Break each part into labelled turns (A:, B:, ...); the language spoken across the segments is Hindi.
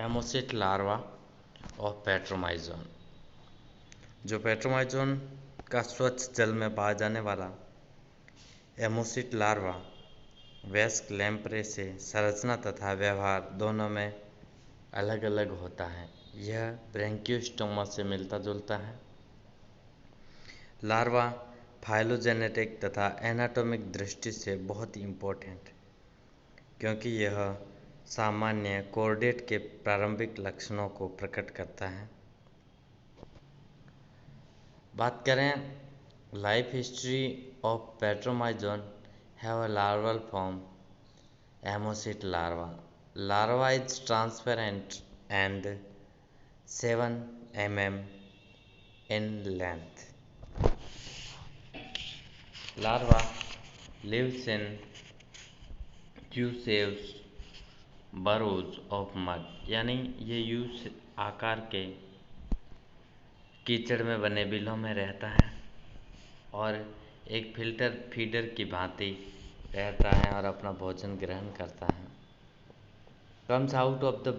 A: एमोसिट लार्वा और पेट्रोमाइजोन। जो पेट्रोमाइजोन का स्वच्छ जल में पाया जाने वाला एमोसिट लार्वा वयस्क लैम्प्रे से संरचना तथा व्यवहार दोनों में अलग अलग होता है। यह ब्रैंकियोस्टोमा से मिलता जुलता है। लार्वा फाइलोजेनेटिक तथा एनाटॉमिक दृष्टि से बहुत इम्पोर्टेंट, क्योंकि यह सामान्य कॉर्डेट के प्रारंभिक लक्षणों को प्रकट करता है। बात करें life history of Petromyzon have a larval form ammocoete larva. Larva is transparent and 7 mm in length. Larva lives in U-shaped burrows of mud, यानी ये यू आकार के कीचड़ में बने बिलों में रहता है और एक फिल्टर फीडर की भांति रहता है और अपना भोजन ग्रहण करता है। Comes out of the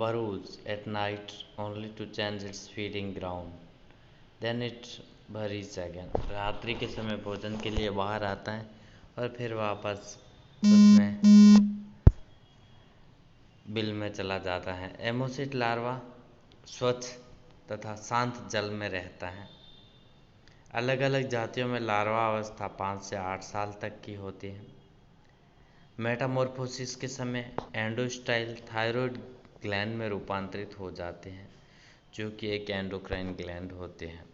A: burrows at night only to change its feeding ground. Then it buries again. रात्रि के समय भोजन के लिए बाहर आता है और फिर वापस उसमें बिल में चला जाता है। एमोसिट लार्वा स्वच्छ तथा शांत जल में रहता है। अलग अलग जातियों में लार्वा अवस्था 5 से 8 साल तक की होती है। मेटामॉर्फोसिस के समय एंडोस्टाइल थायराइड ग्लैंड में रूपांतरित हो जाते हैं, जो कि एक एंडोक्राइन ग्लैंड होते हैं।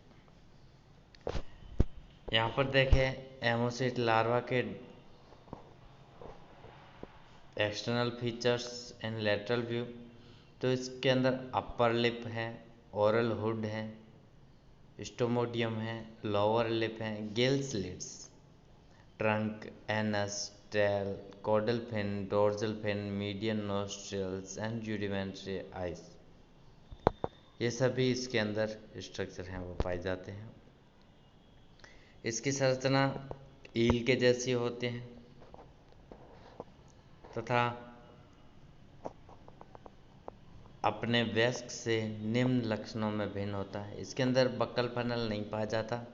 A: यहाँ पर देखें एमोसिट लार्वा के external features and lateral view. तो इसके अंदर अपर लिप है, ओरल हुड है, स्टोमोडियम है, लोअर लिप है, gill slits, trunk, anus, tail, caudal fin, dorsal fin, median nostrils and rudimentary eyes. ये सभी इसके अंदर स्ट्रक्चर हैं वो पाए जाते हैं। इसकी संरचना ईल के जैसी होती है तथा अपने वयस्क से निम्न लक्षणों में भिन्न होता है। इसके अंदर बक्कल फनल नहीं पाया जाता।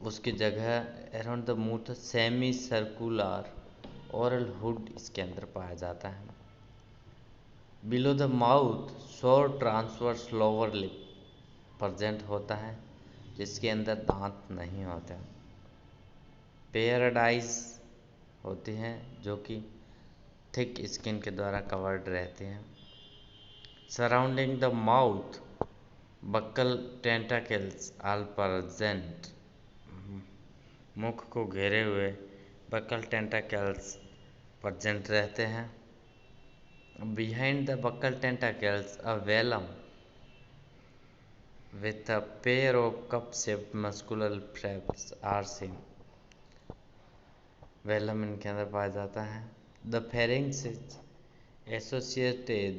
A: उसकी जगह around the mouth semi circular oral hood इसके अंदर पाया जाता है। Below the mouth short transverse lower lip present होता है, जिसके अंदर दांत नहीं होते। पेयर्ड आइज होती हैं जो कि थिक स्किन के द्वारा कवर्ड रहते हैं। Surrounding the mouth buccal tentacles are present. मुख को घेरे हुए बक्कल टेंटाकल्स प्रेजेंट रहते हैं। Behind the buccal tentacles, a velum with a pair of cup-shaped muscular flaps are seen. Velum इनके अंदर पाया जाता है। The pharynx is associated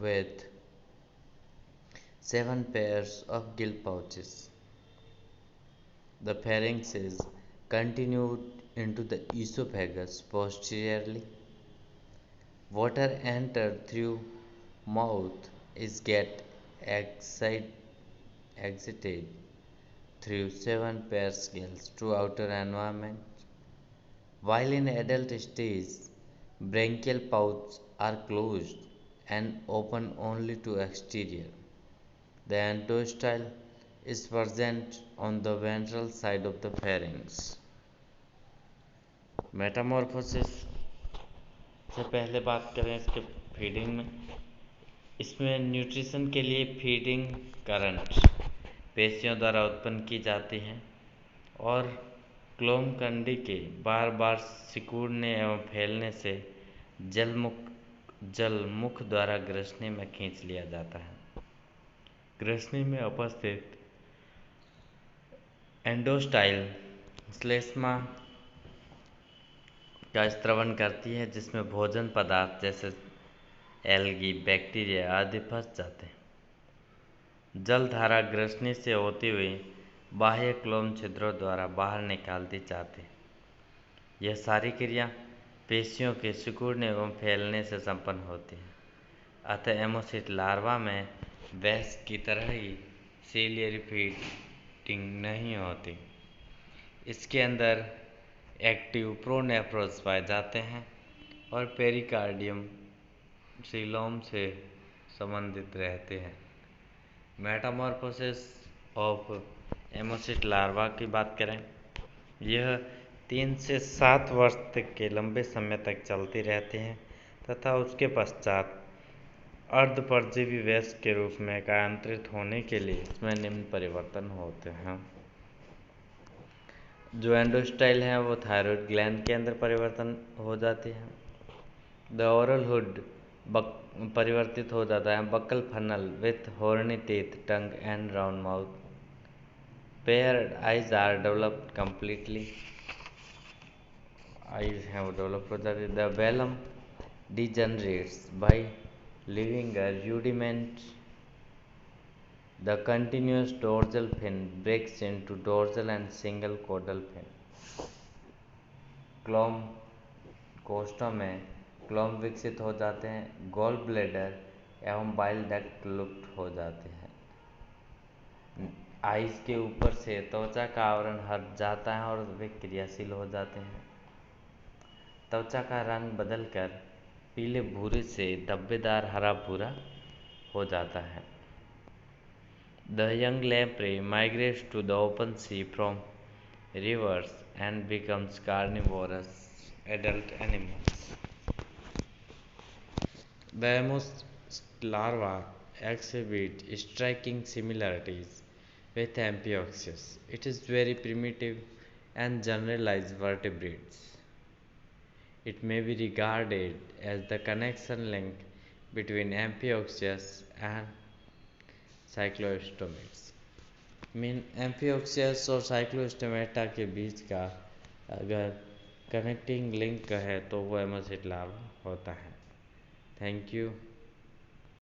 A: with 7 pairs of gill pouches. The pharynx is continued into the esophagus posteriorly. Water entered through mouth is get exited through 7 pairs gills to outer environment. While in adult stage, branchial pouches are closed and open only to exterior. The endostyle is present on the ventral side of the pharynx. Metamorphosis से पहले बात करें इसके फीडिंग में। इसमें न्यूट्रिशन के लिए फीडिंग करंट पेशियों द्वारा उत्पन्न की जाती हैं और क्लोम कंडी के बार बार सिकुड़ने एवं फैलने से जल मुख द्वारा ग्रसनी में खींच लिया जाता है। ग्रसनी में उपस्थित एंडोस्टाइल श्लेष्मा का स्त्रवण करती है, जिसमें भोजन पदार्थ जैसे एल्गी, बैक्टीरिया आदि फंस जाते हैं। जल धारा ग्रसनी से होती हुई बाह्य क्लोम छिद्रों द्वारा बाहर निकाल दी जाती है। यह सारी क्रिया पेशियों के सिकुड़ने एवं फैलने से संपन्न होती है। अतः एमोसिट लार्वा में वयस्क की तरह ही सीलियरी फीडिंग नहीं होती। इसके अंदर एक्टिव प्रोनेफ्रॉन्स पाए जाते हैं और पेरिकार्डियम सीलोम से संबंधित रहते हैं। मेटामॉर्फोसिस ऑफ एमोसिट लार्वा की बात करें, यह 3 से 7 वर्ष तक के लंबे समय तक चलती रहती हैं तथा उसके पश्चात अर्धपरजीवी वयस्क के रूप में कायांतरित होने के लिए इसमें निम्न परिवर्तन होते हैं। जो एंडोस्टाइल है वो थायराइड ग्लैंड के अंदर परिवर्तन हो जाती है। द ओरल हुड परिवर्तित हो जाता है। Buccal funnel with horny teeth, tongue and round mouth. Paired eyes are developed completely. Eyes हैं वो डेवलप हो जाती है। The velum degenerates by leaving a rudiment. The continuous dorsal fin breaks into dorsal and single caudal fin. क्लोम कोष्ठों में क्लोम विकसित हो जाते हैं। गॉल ब्लैडर एवं बाइल डक्ट लुप्त हो जाते हैं। आइस के ऊपर से त्वचा का आवरण हट जाता है और वे क्रियाशील हो जाते हैं। त्वचा का रंग बदलकर पीले भूरे से धब्बेदार हरा भूरा हो जाता है। The young leprae migrates to the open sea from rivers and becomes carnivorous adult animals. The Amos larva exhibit striking similarities with Amphioxus. It is very primitive and generalized vertebrates. It may be regarded as the connection link between Amphioxus and Cyclostomates. Amphioxus और Cyclostomata के बीच का अगर कनेक्टिंग लिंक है तो वो एमोसिट लार्वा होता है। Thank you.